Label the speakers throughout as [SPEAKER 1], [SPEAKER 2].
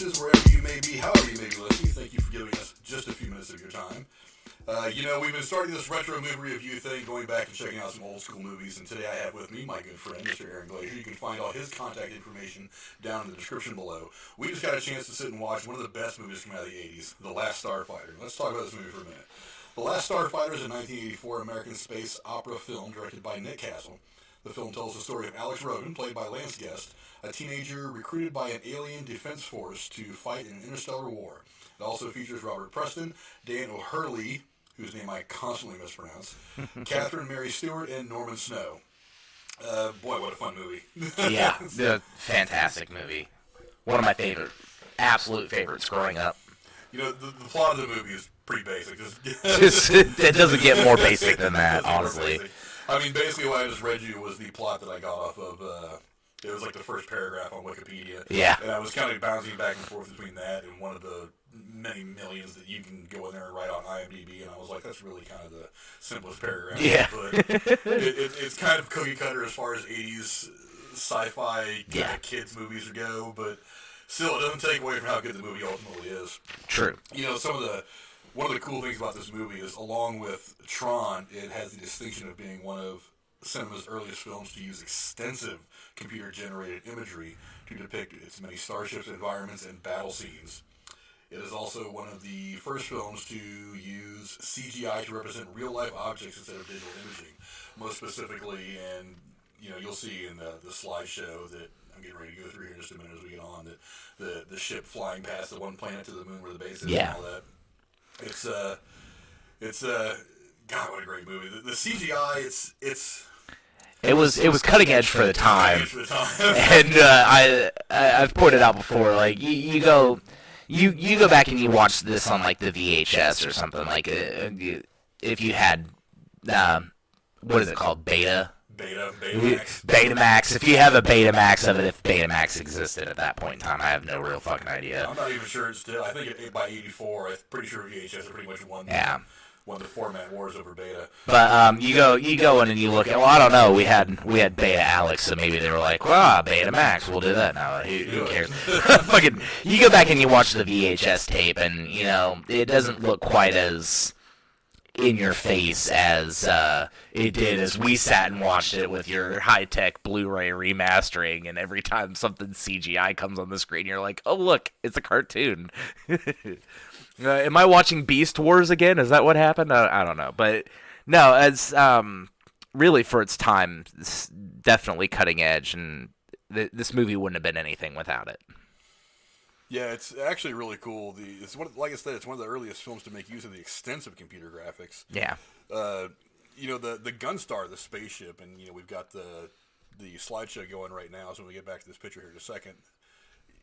[SPEAKER 1] places, wherever you may be, however you may be listening. Thank you for giving us just a few minutes of your time. We've been starting this retro movie review thing, going back and checking out some old school movies, and today I have with me my good friend, Mr. Aaron Glazier. You can find all his contact information down in the description below. We just got a chance to sit and watch one of the best movies from out of the 80s, The Last Starfighter. Let's talk about this movie for a minute. The Last Starfighter is a 1984 American space opera film directed by Nick Castle. The film tells the story of Alex Rogan, played by Lance Guest, a teenager recruited by an alien defense force to fight in an interstellar war. It also features Robert Preston, Dan O'Hurley, whose name I constantly mispronounce, Catherine Mary Stewart, and Norman Snow. Boy, what a fun movie.
[SPEAKER 2] Yeah, the fantastic movie. One of my absolute favorites growing up.
[SPEAKER 1] The plot of the movie is pretty basic.
[SPEAKER 2] It doesn't get more basic than that, honestly.
[SPEAKER 1] I mean, basically what I just read you was the plot that I got off of, it was like the first paragraph on Wikipedia.
[SPEAKER 2] Yeah.
[SPEAKER 1] And I was kind of bouncing back and forth between that and one of the many millions that you can go in there and write on IMDb, and I was like, that's really kind of the simplest paragraph.
[SPEAKER 2] Yeah.
[SPEAKER 1] But it's kind of cookie cutter as far as 80s sci-fi kids movies go, but still, it doesn't take away from how good the movie ultimately is.
[SPEAKER 2] True.
[SPEAKER 1] One of the cool things about this movie is, along with Tron, it has the distinction of being one of cinema's earliest films to use extensive computer-generated imagery to depict its many starships, environments, and battle scenes. It is also one of the first films to use CGI to represent real-life objects instead of digital imaging. Most specifically, and you'll see in the slideshow that I'm getting ready to go through here in just a minute as we get on, that the ship flying past the one planet to the moon where the base is and all that. It's God, what a great movie. The CGI,
[SPEAKER 2] it was cutting edge for the time. And I've pointed out before, like you go back and you watch this on like the VHS or something, like if you had what is it called, Betamax. If you have a Betamax of it, if Betamax existed at that point in time, I have no real fucking idea.
[SPEAKER 1] I'm not even sure it's still. I think by '84, I'm pretty sure VHS pretty much won the format wars over Beta.
[SPEAKER 2] But you go in and you look at. Well, I don't know. We had Beta Alex, so maybe they were like, well, Betamax, we'll do that now. Who cares? Fucking, you go back and you watch the VHS tape, and it doesn't look quite as in your face as it did as we sat and watched it with your high-tech Blu-ray remastering, and every time something CGI comes on the screen, you're like, oh, look, it's a cartoon. Am I watching Beast Wars again? Is that what happened? I don't know. But no, as really for its time, it's definitely cutting edge, and this movie wouldn't have been anything without it.
[SPEAKER 1] Yeah, it's actually really cool. Like I said, it's one of the earliest films to make use of the extensive computer graphics.
[SPEAKER 2] Yeah.
[SPEAKER 1] The Gunstar, the spaceship, and we've got the slideshow going right now. So when we get back to this picture here in a second,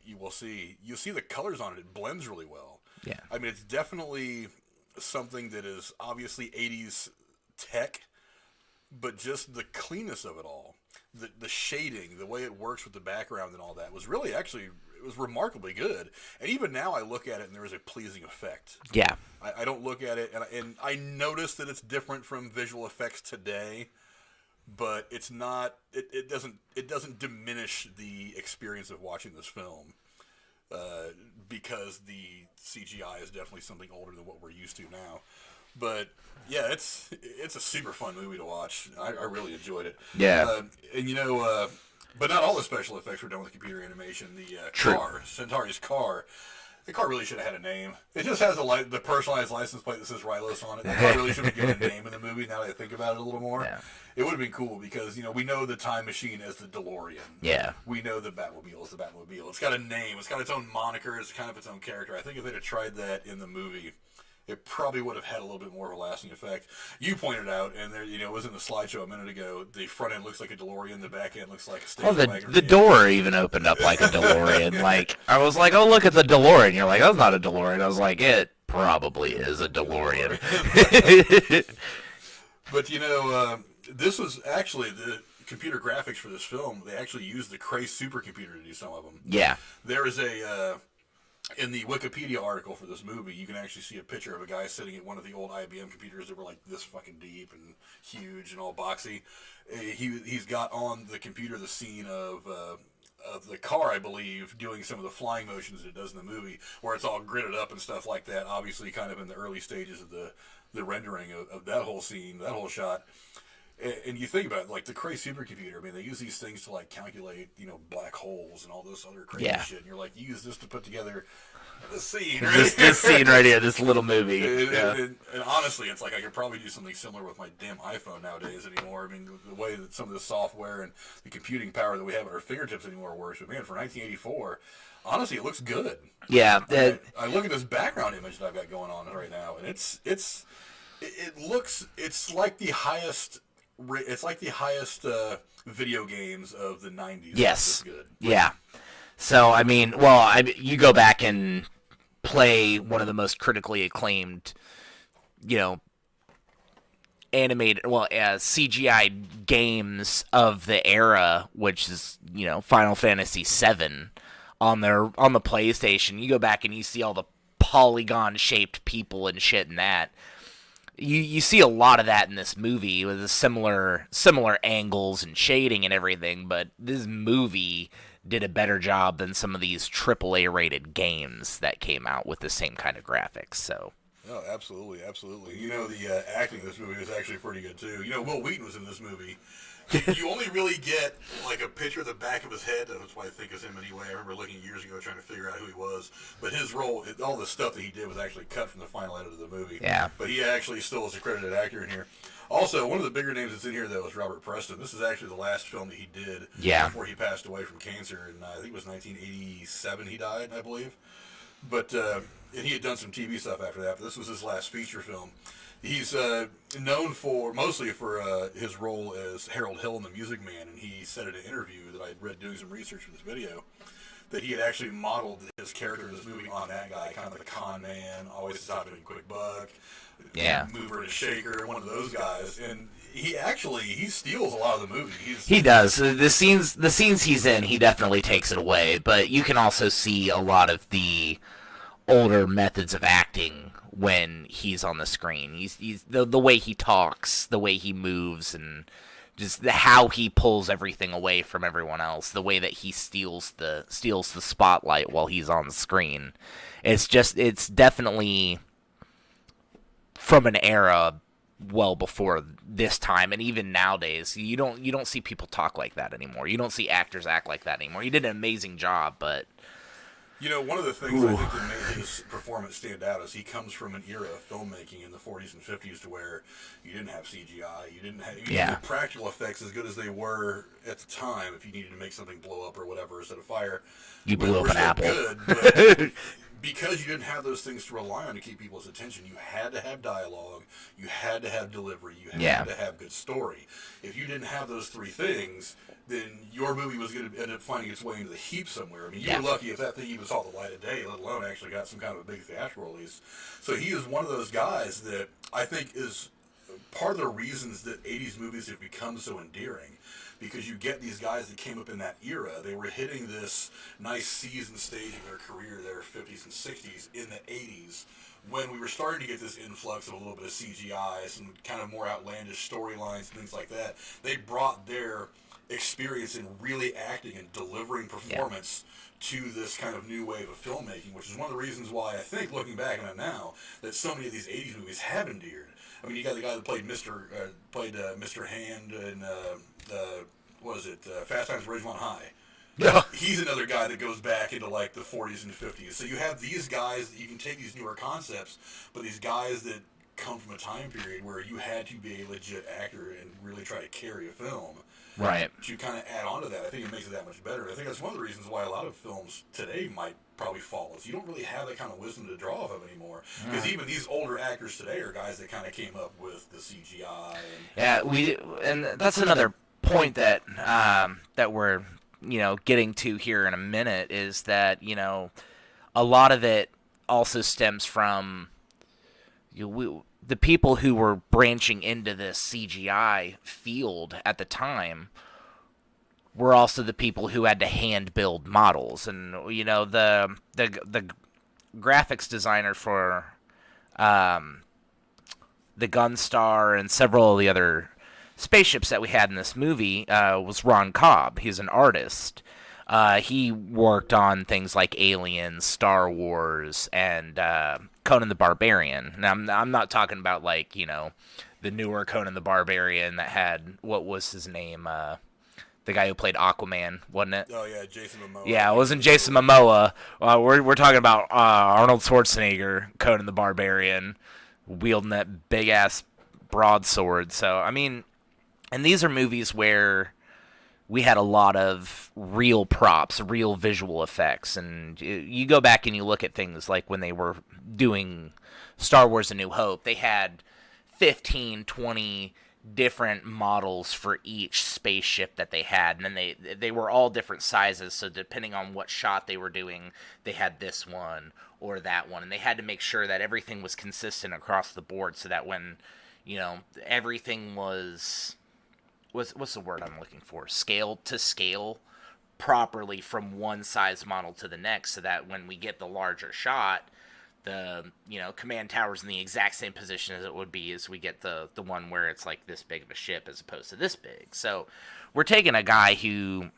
[SPEAKER 1] you'll see the colors on it. It blends really well.
[SPEAKER 2] Yeah.
[SPEAKER 1] I mean, it's definitely something that is obviously 80s tech, but just the cleanness of it all, the shading, the way it works with the background and all that was really actually. It was remarkably good, and even now I look at it and there is a pleasing effect.
[SPEAKER 2] Yeah,
[SPEAKER 1] I don't look at it and I notice that it's different from visual effects today, but it's not. It doesn't diminish the experience of watching this film, because the CGI is definitely something older than what we're used to now. But yeah, it's a super fun movie to watch. I really enjoyed it.
[SPEAKER 2] Yeah,
[SPEAKER 1] but not all the special effects were done with computer animation. The car, Centauri's car, the car really should have had a name. It just has the personalized license plate that says Rylos on it. The car really should have been given a name in the movie, now that I think about it a little more.
[SPEAKER 2] Yeah.
[SPEAKER 1] It would have been cool because, we know the time machine as the DeLorean.
[SPEAKER 2] Yeah.
[SPEAKER 1] We know the Batmobile as the Batmobile. It's got a name. It's got its own moniker. It's kind of its own character. I think if they'd have tried that in the movie, it probably would have had a little bit more of a lasting effect. You pointed out, and there, it was in the slideshow a minute ago, the front end looks like a DeLorean, the back end looks like a station wagon.
[SPEAKER 2] The door even opened up like a DeLorean. Like, I was like, oh, look at the DeLorean. You're like, that's not a DeLorean. I was like, it probably is a DeLorean.
[SPEAKER 1] But, this was actually the computer graphics for this film. They actually used the Cray supercomputer to do some of them.
[SPEAKER 2] Yeah.
[SPEAKER 1] There is in the Wikipedia article for this movie, you can actually see a picture of a guy sitting at one of the old IBM computers that were like this fucking deep and huge and all boxy. He's got on the computer the scene of of the car, I believe, doing some of the flying motions that it does in the movie, where it's all gridded up and stuff like that. Obviously, kind of in the early stages of the rendering of that whole scene, that whole shot. And you think about it, like the crazy supercomputer. I mean, they use these things to like calculate, black holes and all this other crazy shit. And you're like, you use this to put together this scene, right?
[SPEAKER 2] this scene right here, this little movie.
[SPEAKER 1] And honestly, it's like I could probably do something similar with my damn iPhone nowadays anymore. I mean, the way that some of the software and the computing power that we have at our fingertips anymore works. But man, for 1984, honestly, it looks good.
[SPEAKER 2] Yeah.
[SPEAKER 1] I look at this background image that I've got going on right now, and it's like the highest. It's like the highest video games of the 90s.
[SPEAKER 2] Yes.
[SPEAKER 1] Good.
[SPEAKER 2] Yeah. So, I mean, you go back and play one of the most critically acclaimed, animated, CGI games of the era, which is, Final Fantasy VII on the PlayStation. You go back and you see all the polygon-shaped people and shit in that. You see a lot of that in this movie with the similar angles and shading and everything, but this movie did a better job than some of these AAA rated games that came out with the same kind of graphics. So.
[SPEAKER 1] Oh, absolutely. The acting in this movie was actually pretty good too. Will Wheaton was in this movie. You only really get like a picture of the back of his head. That's why I think it's him anyway. I remember looking years ago trying to figure out who he was. But his role, all the stuff that he did was actually cut from the final edit of the movie.
[SPEAKER 2] Yeah.
[SPEAKER 1] But he actually still is a credited actor in here. Also, one of the bigger names that's in here, though, is Robert Preston. This is actually the last film that he did before he passed away from cancer. And I think it was 1987 he died, I believe. But and he had done some TV stuff after that. But this was his last feature film. He's known mostly for his role as Harold Hill in The Music Man, and he said in an interview that I read doing some research for this video that he had actually modeled his character in this movie on that guy, kind of like a con man, always stopping a quick buck, mover and a shaker, one of those guys. And he steals a lot of the movie.
[SPEAKER 2] He does. The scenes he's in, he definitely takes it away, but you can also see a lot of the older methods of acting when he's on the screen. He's the way he talks, the way he moves, and just how he pulls everything away from everyone else, the way that he steals the spotlight while he's on the screen. It's definitely from an era well before this time, and even nowadays you don't see people talk like that anymore. You don't see actors act like that anymore. He did an amazing job, but
[SPEAKER 1] one of the things I think that made his performance stand out is he comes from an era of filmmaking in the 40s and 50s to where you didn't have CGI, you didn't have practical effects as good as they were at the time. If you needed to make something blow up or whatever instead of fire,
[SPEAKER 2] you blew up an apple.
[SPEAKER 1] Good, but because you didn't have those things to rely on to keep people's attention, you had to have dialogue, you had to have delivery, you had to have good story. If you didn't have those three things, then your movie was going to end up finding its way into the heap somewhere. I mean, you were lucky if that thing even saw the light of day, let alone actually got some kind of a big theatrical release. So he is one of those guys that I think is part of the reasons that 80s movies have become so endearing. Because you get these guys that came up in that era. They were hitting this nice season stage in their career, their 50s and 60s, in the 80s, when we were starting to get this influx of a little bit of CGI, some kind of more outlandish storylines and things like that. They brought their experience in really acting and delivering performance to this kind of new wave of filmmaking, which is one of the reasons why I think, looking back on it now, that so many of these 80s movies have endeared. I mean, you got the guy that played Mr. Hand in Fast Times at Ridgemont High. Yeah. He's another guy that goes back into like the 40s and 50s. So you have these guys that you can take these newer concepts, but these guys that come from a time period where you had to be a legit actor and really try to carry a film.
[SPEAKER 2] Right.
[SPEAKER 1] To kind of add on to that, I think it makes it that much better. I think that's one of the reasons why a lot of films today might probably fall. Is you don't really have that kind of wisdom to draw off of anymore. Because even these older actors today are guys that kind of came up with the CGI.
[SPEAKER 2] And that's another point that that we're getting to here in a minute, is that a lot of it also stems from the people who were branching into this CGI field at the time were also the people who had to hand build models. And the graphics designer for the Gunstar and several of the other spaceships that we had in this movie was Ron Cobb. He's an artist. He worked on things like Alien, Star Wars, and Conan the Barbarian. Now, I'm not talking about like the newer Conan the Barbarian that had what was his name? The guy who played Aquaman, wasn't it?
[SPEAKER 1] Oh yeah, Jason Momoa.
[SPEAKER 2] Yeah, it wasn't Jason Momoa. We're talking about Arnold Schwarzenegger, Conan the Barbarian, wielding that big ass broadsword. So I mean, and these are movies where we had a lot of real props, real visual effects, and you go back and you look at things like when they were doing Star Wars: A New Hope, they had 15, 20 different models for each spaceship that they had, and then they were all different sizes, so depending on what shot they were doing, they had this one or that one, and they had to make sure that everything was consistent across the board, so that when everything was what's the word I'm looking for, scale to scale properly from one size model to the next, so that when we get the larger shot, the command tower's in the exact same position as it would be as we get the one where it's like this big of a ship as opposed to this big. So we're taking a guy who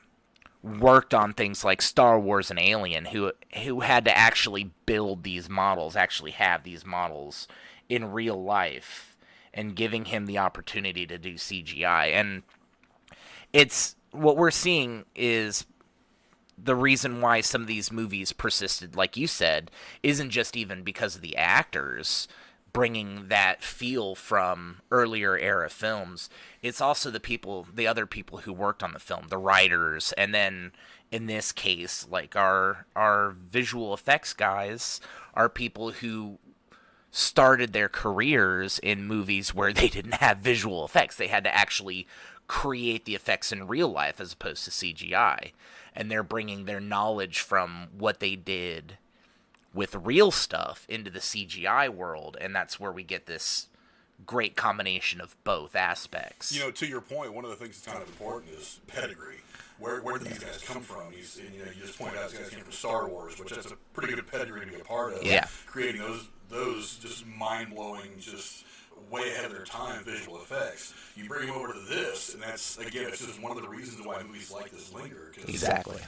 [SPEAKER 2] worked on things like Star Wars and Alien, who had to actually build these models, actually have these models in real life, and giving him the opportunity to do CGI. And it's what we're seeing is the reason why some of these movies persisted, like you said, isn't just even because of the actors bringing that feel from earlier era films. It's also the other people who worked on the film, the writers, and then in this case, like our visual effects guys are people who started their careers in movies where they didn't have visual effects. They had to actually create the effects in real life as opposed to CGI. And they're bringing their knowledge from what they did with real stuff into the CGI world, and that's where we get this great combination of both aspects.
[SPEAKER 1] To your point, one of the things that's kind of important is pedigree. Where did these guys come from? You just pointed out these guys came from Star Wars, which that's a pretty good pedigree to be a part of.
[SPEAKER 2] Yeah.
[SPEAKER 1] Creating those just mind-blowing, just way ahead of their time visual effects. You bring them over to this, and that's, again, it's just one of the reasons why movies like this linger.
[SPEAKER 2] Exactly.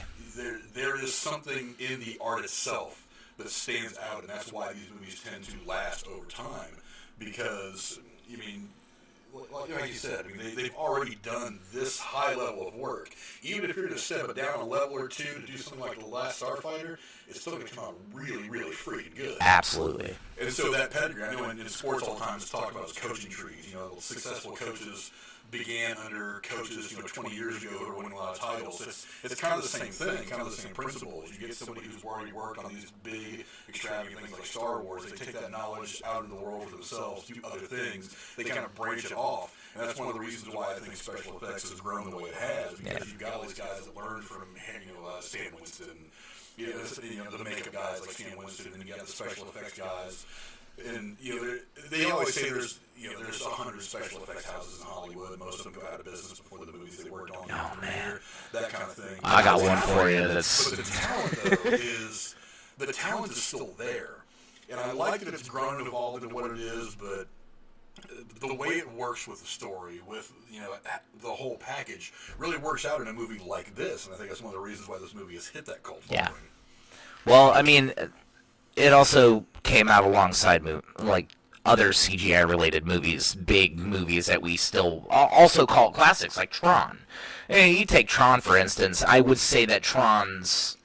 [SPEAKER 1] There is something in the art itself that stands out, and that's why these movies tend to last over time. Because, like you said, they've already done this high level of work. Even if you're going to step it down a level or two to do something like The Last Starfighter, it's still going to come out really, really freaking good.
[SPEAKER 2] Absolutely.
[SPEAKER 1] And so that pedigree, I know in sports all the time it's talked about as coaching trees. Successful coaches began under coaches, 20 years ago who were winning a lot of titles. It's kind of the same thing, kind of the same principle. You get somebody who's already worked on these big, extravagant things like Star Wars. They take that knowledge out into the world for themselves, do other things. They kind of branch it off. And that's one of the reasons why I think special effects has grown the way it has, because you've got all these guys that learned from, Stan Winston, the makeup guys like Stan Winston, and then you got the special effects guys. And they always say there's 100 special effects houses in Hollywood. Most of them go out of business before the movies they worked on.
[SPEAKER 2] Oh man,
[SPEAKER 1] that kind of thing.
[SPEAKER 2] I got one for you. That's.
[SPEAKER 1] But the talent though is the talent is still there, and I like that it's grown and evolved into what it is. But the way it works with the story, with the whole package, really works out in a movie like this. And I think that's one of the reasons why this movie has hit that cult following.
[SPEAKER 2] Yeah. Well, it also came out alongside other CGI-related movies, big movies that we still also call classics, like Tron. And you take Tron, for instance, I would say that Tron's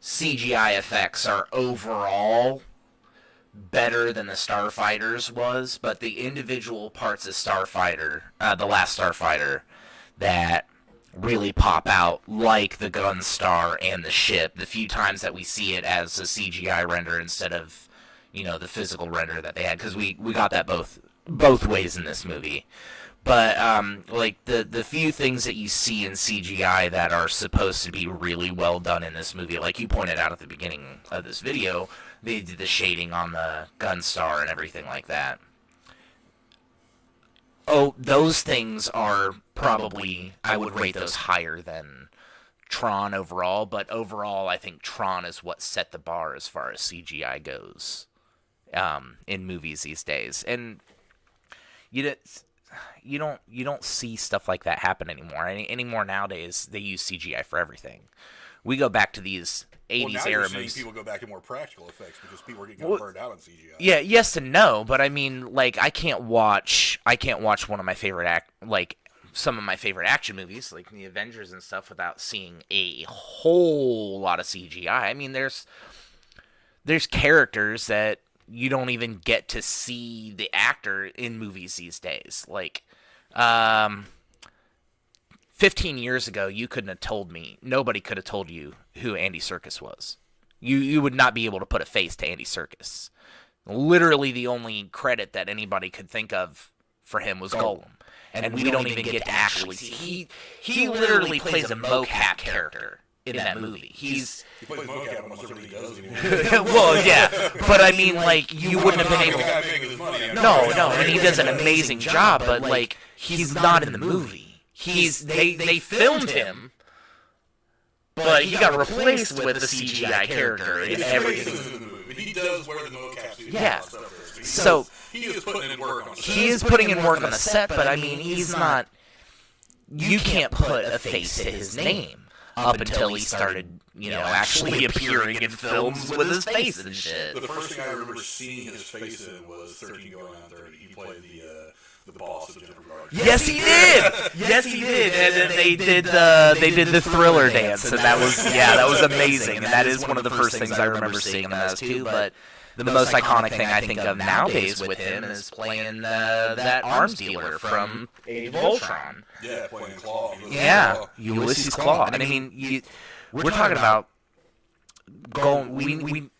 [SPEAKER 2] CGI effects are overall better than the Starfighters was, but the individual parts of Starfighter, the Last Starfighter, that really pop out, like the Gunstar and the ship, the few times that we see it as a CGI render instead of, the physical render that they had, because we got that both ways in this movie. But, the few things that you see in CGI that are supposed to be really well done in this movie, like you pointed out at the beginning of this video, they did the shading on the Gunstar and everything like that. Oh, those things are probably, I would rate those higher than Tron overall, but overall I think Tron is what set the bar as far as CGI goes in movies these days. And you don't see stuff like that happen anymore. Anymore nowadays, they use CGI for everything. We go back to these 80s era movies.
[SPEAKER 1] People go back to more practical effects because people are getting burned out on CGI.
[SPEAKER 2] Yeah, yes and no, but I mean, like, I can't watch one of my favorite some of my favorite action movies, like the Avengers and stuff, without seeing a whole lot of CGI. I mean, there's characters that you don't even get to see the actor in movies these days. Like, 15 years ago, you couldn't have told me, nobody could have told you who Andy Serkis was. You would not be able to put a face to Andy Serkis. Literally the only credit that anybody could think of for him was Gollum. And we don't even get to actually see. He literally plays a mocap character in that movie. He
[SPEAKER 1] plays mocap almost everything he does anymore.
[SPEAKER 2] Well, yeah, but I mean, like, you wouldn't have been able to... No, and he does an amazing job, but, like, he's not in the movie. They filmed him, but he got replaced with a CGI character in everything.
[SPEAKER 1] He does wear the mocap suit.
[SPEAKER 2] Yeah. So
[SPEAKER 1] he is putting in work on the set.
[SPEAKER 2] He is putting in work on the set, but I mean, he's not... You can't put a face to his name up until he started, actually appearing in films with his face and shit.
[SPEAKER 1] The first thing I remember seeing his face in was 13 Going on 30. He played the boss of Jennifer Garner.
[SPEAKER 2] Yes, he did. Yes, he did. And then they did the Thriller dance, and that was amazing. And that is one of the first things I remember seeing him as too. But the most iconic thing I think of nowadays with him is playing that arms dealer from Age of Ultron.
[SPEAKER 1] Yeah, playing Claw.
[SPEAKER 2] Yeah, Ulysses Claw. And I mean, we're talking about going.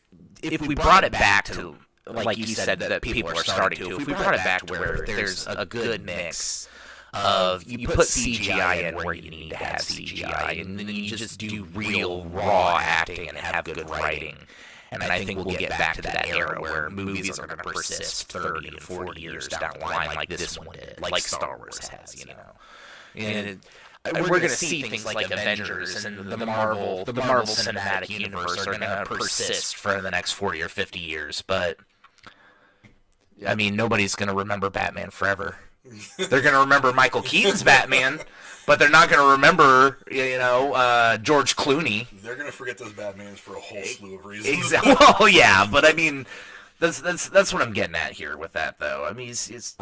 [SPEAKER 2] If we brought it back to, like you said, that people are starting to. If we brought it back to where there's a good mix of, you put CGI in where you need to have CGI, and then you just do real raw acting and have good writing. And I think we'll get back to that era where movies are going to persist 30 and 40 years down the line, like this one did, like Star Wars has, And we're going to see things like Avengers and the Marvel Cinematic Universe are going to persist for the next 40 or 50 years. But, I mean, nobody's going to remember Batman forever. They're going to remember Michael Keaton's Batman, but they're not going to remember, George Clooney.
[SPEAKER 1] They're going to forget those Batmans for a whole slew of reasons.
[SPEAKER 2] Exactly. Well, yeah, but I mean, that's what I'm getting at here with that, though. I mean, it's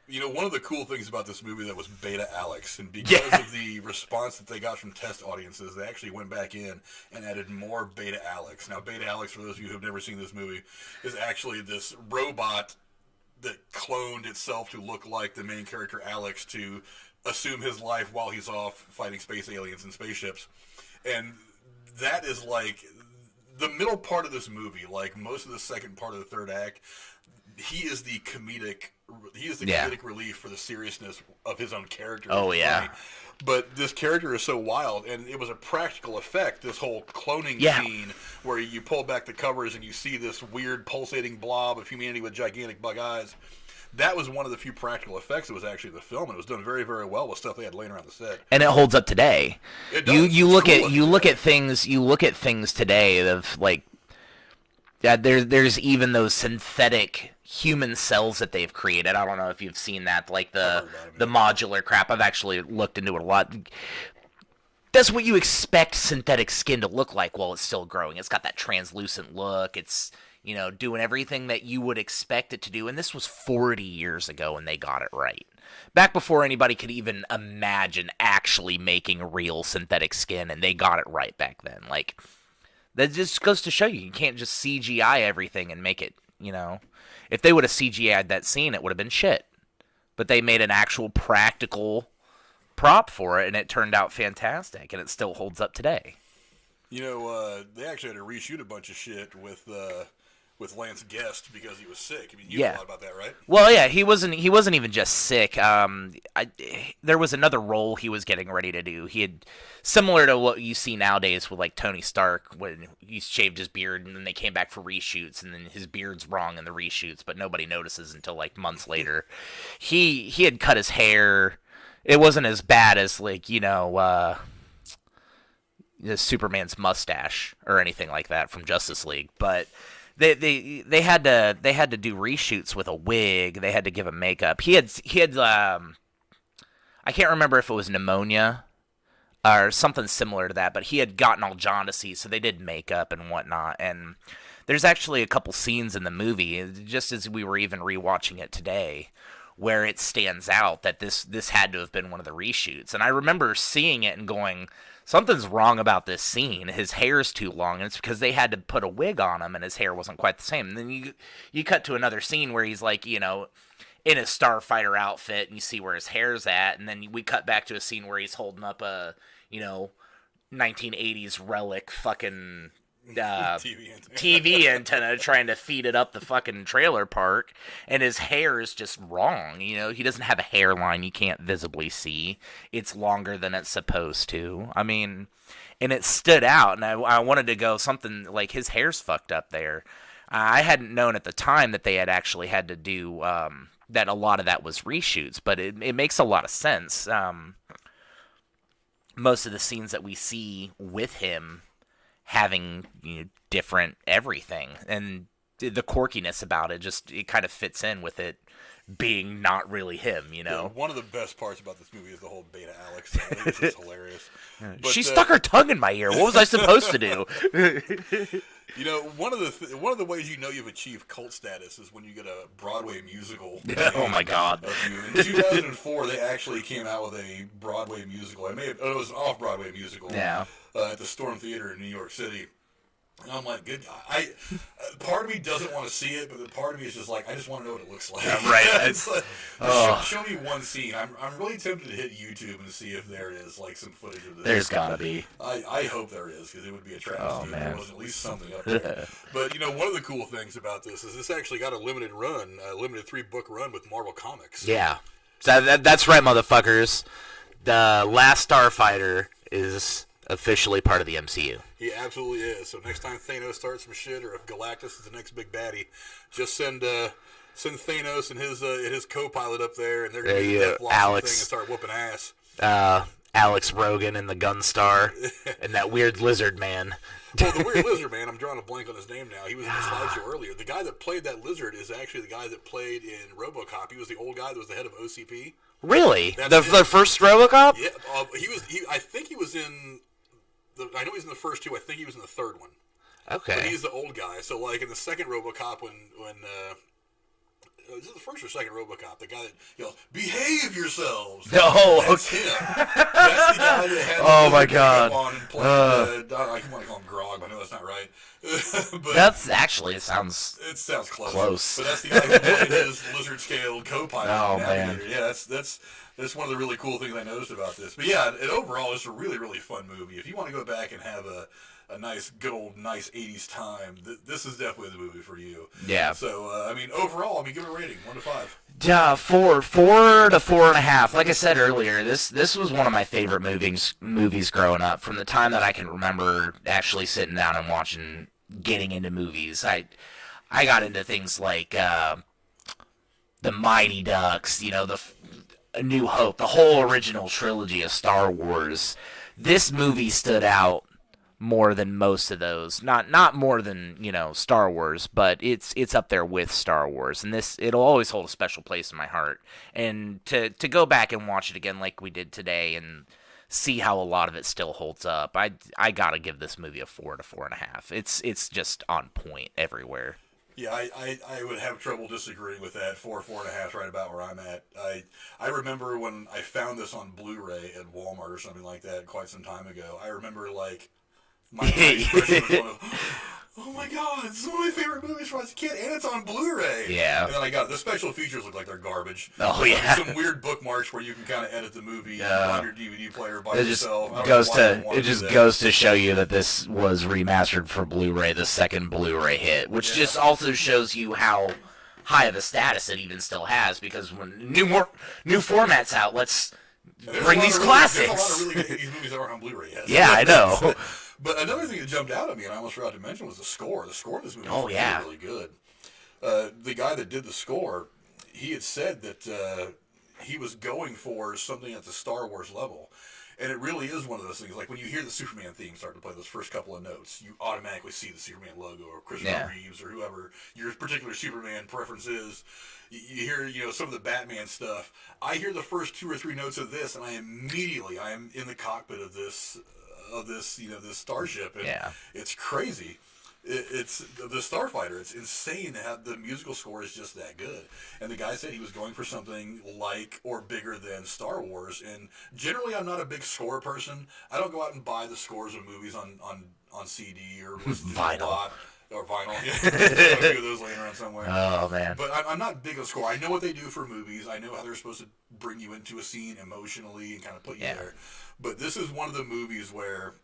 [SPEAKER 1] one of the cool things about this movie that was Beta Alex, and because of the response that they got from test audiences, they actually went back in and added more Beta Alex. Now, Beta Alex, for those of you who have never seen this movie, is actually this robot that cloned itself to look like the main character Alex to assume his life while he's off fighting space aliens and spaceships. And that is like the middle part of this movie, like most of the second part of the third act. He is the comedic relief for the seriousness of his own character.
[SPEAKER 2] Oh, yeah.
[SPEAKER 1] Funny. But this character is so wild, and it was a practical effect, this whole cloning scene where you pull back the covers and you see this weird pulsating blob of humanity with gigantic bug eyes. That was one of the few practical effects that was actually in the film, and it was done very, very well with stuff they had laying around the set.
[SPEAKER 2] And it holds up today.
[SPEAKER 1] It does.
[SPEAKER 2] You look at things today of, like, there's even those synthetic human cells that they've created. I don't know if you've seen that, like the modular crap. I've actually looked into it a lot. That's what you expect synthetic skin to look like while it's still growing. It's got that translucent look. It's, doing everything that you would expect it to do. And this was 40 years ago, and they got it right. Back before anybody could even imagine actually making real synthetic skin, and they got it right back then. Like, that just goes to show you can't just CGI everything and make it, If they would have CGI'd that scene, it would have been shit. But they made an actual practical prop for it, and it turned out fantastic, and it still holds up today.
[SPEAKER 1] They actually had to reshoot a bunch of shit with Lance Guest because he was sick. I mean, you know a lot about that, right?
[SPEAKER 2] Well, yeah, he wasn't even just sick. There was another role he was getting ready to do. He had, similar to what you see nowadays with, like, Tony Stark, when he shaved his beard and then they came back for reshoots and then his beard's wrong in the reshoots, but nobody notices until, like, months later. He had cut his hair. It wasn't as bad as, like, Superman's mustache or anything like that from Justice League, but they had to do reshoots with a wig. They had to give him makeup. He had I can't remember if it was pneumonia or something similar to that, but he had gotten all jaundicey, so they did makeup and whatnot. And there's actually a couple scenes in the movie, just as we were even rewatching it today, where it stands out that this had to have been one of the reshoots. And I remember seeing it and going, something's wrong about this scene. His hair's too long, and it's because they had to put a wig on him, and his hair wasn't quite the same. And then you cut to another scene where he's like, in a Starfighter outfit, and you see where his hair's at, and then we cut back to a scene where he's holding up a, 1980s relic fucking TV antenna trying to feed it up the fucking trailer park, and his hair is just wrong. He doesn't have a hairline you can't visibly see. It's longer than it's supposed to. I mean, and it stood out, and I wanted to go something like his hair's fucked up there. I hadn't known at the time that they had actually had to do that a lot of that was reshoots, but it makes a lot of sense. Most of the scenes that we see with him having different everything, and the quirkiness about it, it kind of fits in with it being not really him,
[SPEAKER 1] Yeah, one of the best parts about this movie is the whole Beta Alex thing. I think it's just hilarious. But,
[SPEAKER 2] she stuck her tongue in my ear. What was I supposed to do?
[SPEAKER 1] One of the ways you've achieved cult status is when you get a Broadway musical.
[SPEAKER 2] Oh my God!
[SPEAKER 1] In 2004, they actually came out with a Broadway musical. It was an off-Broadway musical.
[SPEAKER 2] Yeah.
[SPEAKER 1] At the Storm Theater in New York City. And I'm like, good. Part of me doesn't want to see it, but the part of me is just like, I just want to know what it looks like.
[SPEAKER 2] Yeah, right.
[SPEAKER 1] It's like, show me one scene. I'm really tempted to hit YouTube and see if there is some footage of this.
[SPEAKER 2] There's gotta be.
[SPEAKER 1] I hope there is, because it would be a travesty if there was at least something up there. But one of the cool things about this is this actually got a limited 3-book run with Marvel Comics.
[SPEAKER 2] Yeah, so that's right, motherfuckers. The Last Starfighter is officially part of the MCU.
[SPEAKER 1] He absolutely is. So next time Thanos starts some shit, or if Galactus is the next big baddie, just send Thanos and his co-pilot up there, and they're going to do that Alex thing and start whooping ass.
[SPEAKER 2] Alex Rogan and the Gunstar, and that weird lizard man.
[SPEAKER 1] Well, the weird lizard man, I'm drawing a blank on his name now. He was in the slideshow earlier. The guy that played that lizard is actually the guy that played in RoboCop. He was the old guy that was the head of OCP.
[SPEAKER 2] Really? The first RoboCop?
[SPEAKER 1] Yeah. I think he was in. I know he's in the first two. I think he was in the third one.
[SPEAKER 2] Okay.
[SPEAKER 1] But he's the old guy. So, in the second RoboCop, when is it the first or second RoboCop? The guy that yells, "Behave yourselves!"
[SPEAKER 2] No,
[SPEAKER 1] that's him. That's the guy that had
[SPEAKER 2] my God.
[SPEAKER 1] On and played, I want to call him Grog, but I know that's not right. But
[SPEAKER 2] that's actually it sounds
[SPEAKER 1] close. But that's the guy who played his lizard-scaled co-pilot.
[SPEAKER 2] Oh man.
[SPEAKER 1] Yeah, that's one of the really cool things I noticed about this. But yeah, overall, it's a really, really fun movie. If you want to go back and have a nice, good old, nice 80s time, this is definitely the movie for you.
[SPEAKER 2] Yeah.
[SPEAKER 1] So, overall, give it a rating, 1 to 5.
[SPEAKER 2] Yeah, 4 to 4.5. Like I said earlier, this was one of my favorite movies growing up. From the time that I can remember actually sitting down and getting into movies. I got into things like the Mighty Ducks, A New Hope, the whole original trilogy of Star Wars. This movie stood out more than most of those. Not more than, Star Wars, but it's up there with Star Wars. And it'll always hold a special place in my heart. And to go back and watch it again like we did today and see how a lot of it still holds up, I gotta give this movie a 4 to 4.5. It's just on point everywhere.
[SPEAKER 1] Yeah, I would have trouble disagreeing with that. 4.5 right about where I'm at. I remember when I found this on Blu-ray at Walmart or something like that quite some time ago. I remember my expression was going, oh my God, it's one of my favorite movies when I was a kid, and it's on Blu-ray.
[SPEAKER 2] Yeah.
[SPEAKER 1] And then I got it. The special features look like they're garbage.
[SPEAKER 2] Oh, yeah.
[SPEAKER 1] Some weird bookmarks where you can kind of edit the movie on your DVD player by yourself.
[SPEAKER 2] It just goes to show you that this was remastered for Blu-ray, the second Blu-ray hit, which just also shows you how high of a status it even still has, because when new formats out, let's bring these classics.
[SPEAKER 1] There's a lot of really good 80s movies that aren't on Blu-ray yet.
[SPEAKER 2] Yeah, I know.
[SPEAKER 1] But another thing that jumped out at me, and I almost forgot to mention, was the score. The score of this movie was really good. The guy that did the score, he had said that he was going for something at the Star Wars level. And it really is one of those things. Like when you hear the Superman theme start to play those first couple of notes, you automatically see the Superman logo or Christopher Reeves or whoever your particular Superman preference is. You hear, some of the Batman stuff. I hear the first 2 or 3 notes of this, and I am in the cockpit of this this starship, and it's crazy. It's the Starfighter. It's insane to have the musical score is just that good. And the guy said he was going for something like or bigger than Star Wars. And generally, I'm not a big score person. I don't go out and buy the scores of movies on CD or listen to a lot. Or vinyl. A few of those laying around somewhere.
[SPEAKER 2] Oh, man.
[SPEAKER 1] But I'm not big on score. I know what they do for movies. I know how they're supposed to bring you into a scene emotionally and kind of put you there. But this is one of the movies where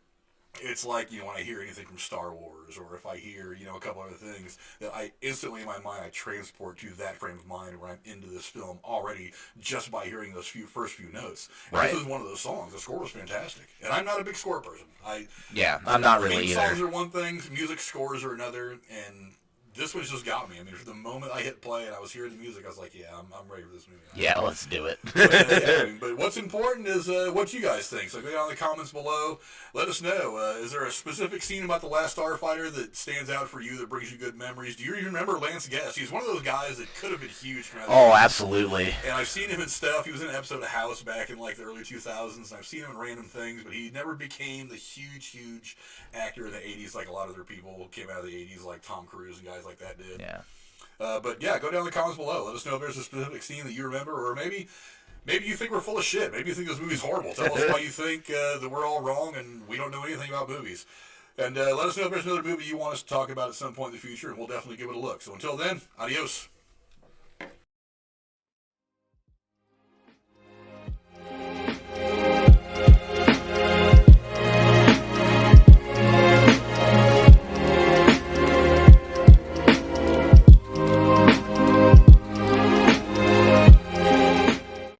[SPEAKER 1] it's like, when I hear anything from Star Wars, or if I hear, a couple other things, that I instantly in my mind, I transport to that frame of mind where I'm into this film already just by hearing those first few notes. And this is one of those songs. The score was fantastic. And I'm not a big score person.
[SPEAKER 2] I'm not really either.
[SPEAKER 1] Songs are one thing, music scores are another, and this one just got me. I mean, for the moment I hit play and I was hearing the music, I was like, I'm ready for this movie.
[SPEAKER 2] Yeah, let's do it.
[SPEAKER 1] But what's important is what you guys think. So go down in the comments below. Let us know. Is there a specific scene about The Last Starfighter that stands out for you, that brings you good memories? Do you even remember Lance Guest? He's one of those guys that could have been huge.
[SPEAKER 2] Oh, absolutely.
[SPEAKER 1] And I've seen him in stuff. He was in an episode of House back in like the early 2000s, and I've seen him in random things, but he never became the huge actor in the 80s like a lot of other people came out of the 80s, like Tom Cruise and guys like that did.
[SPEAKER 2] Yeah.
[SPEAKER 1] But yeah, go down in the comments below. Let us know if there's a specific scene that you remember, or maybe you think we're full of shit. Maybe you think this movie's horrible. Tell us why you think that we're all wrong and we don't know anything about movies. And let us know if there's another movie you want us to talk about at some point in the future, and we'll definitely give it a look. So until then, adios.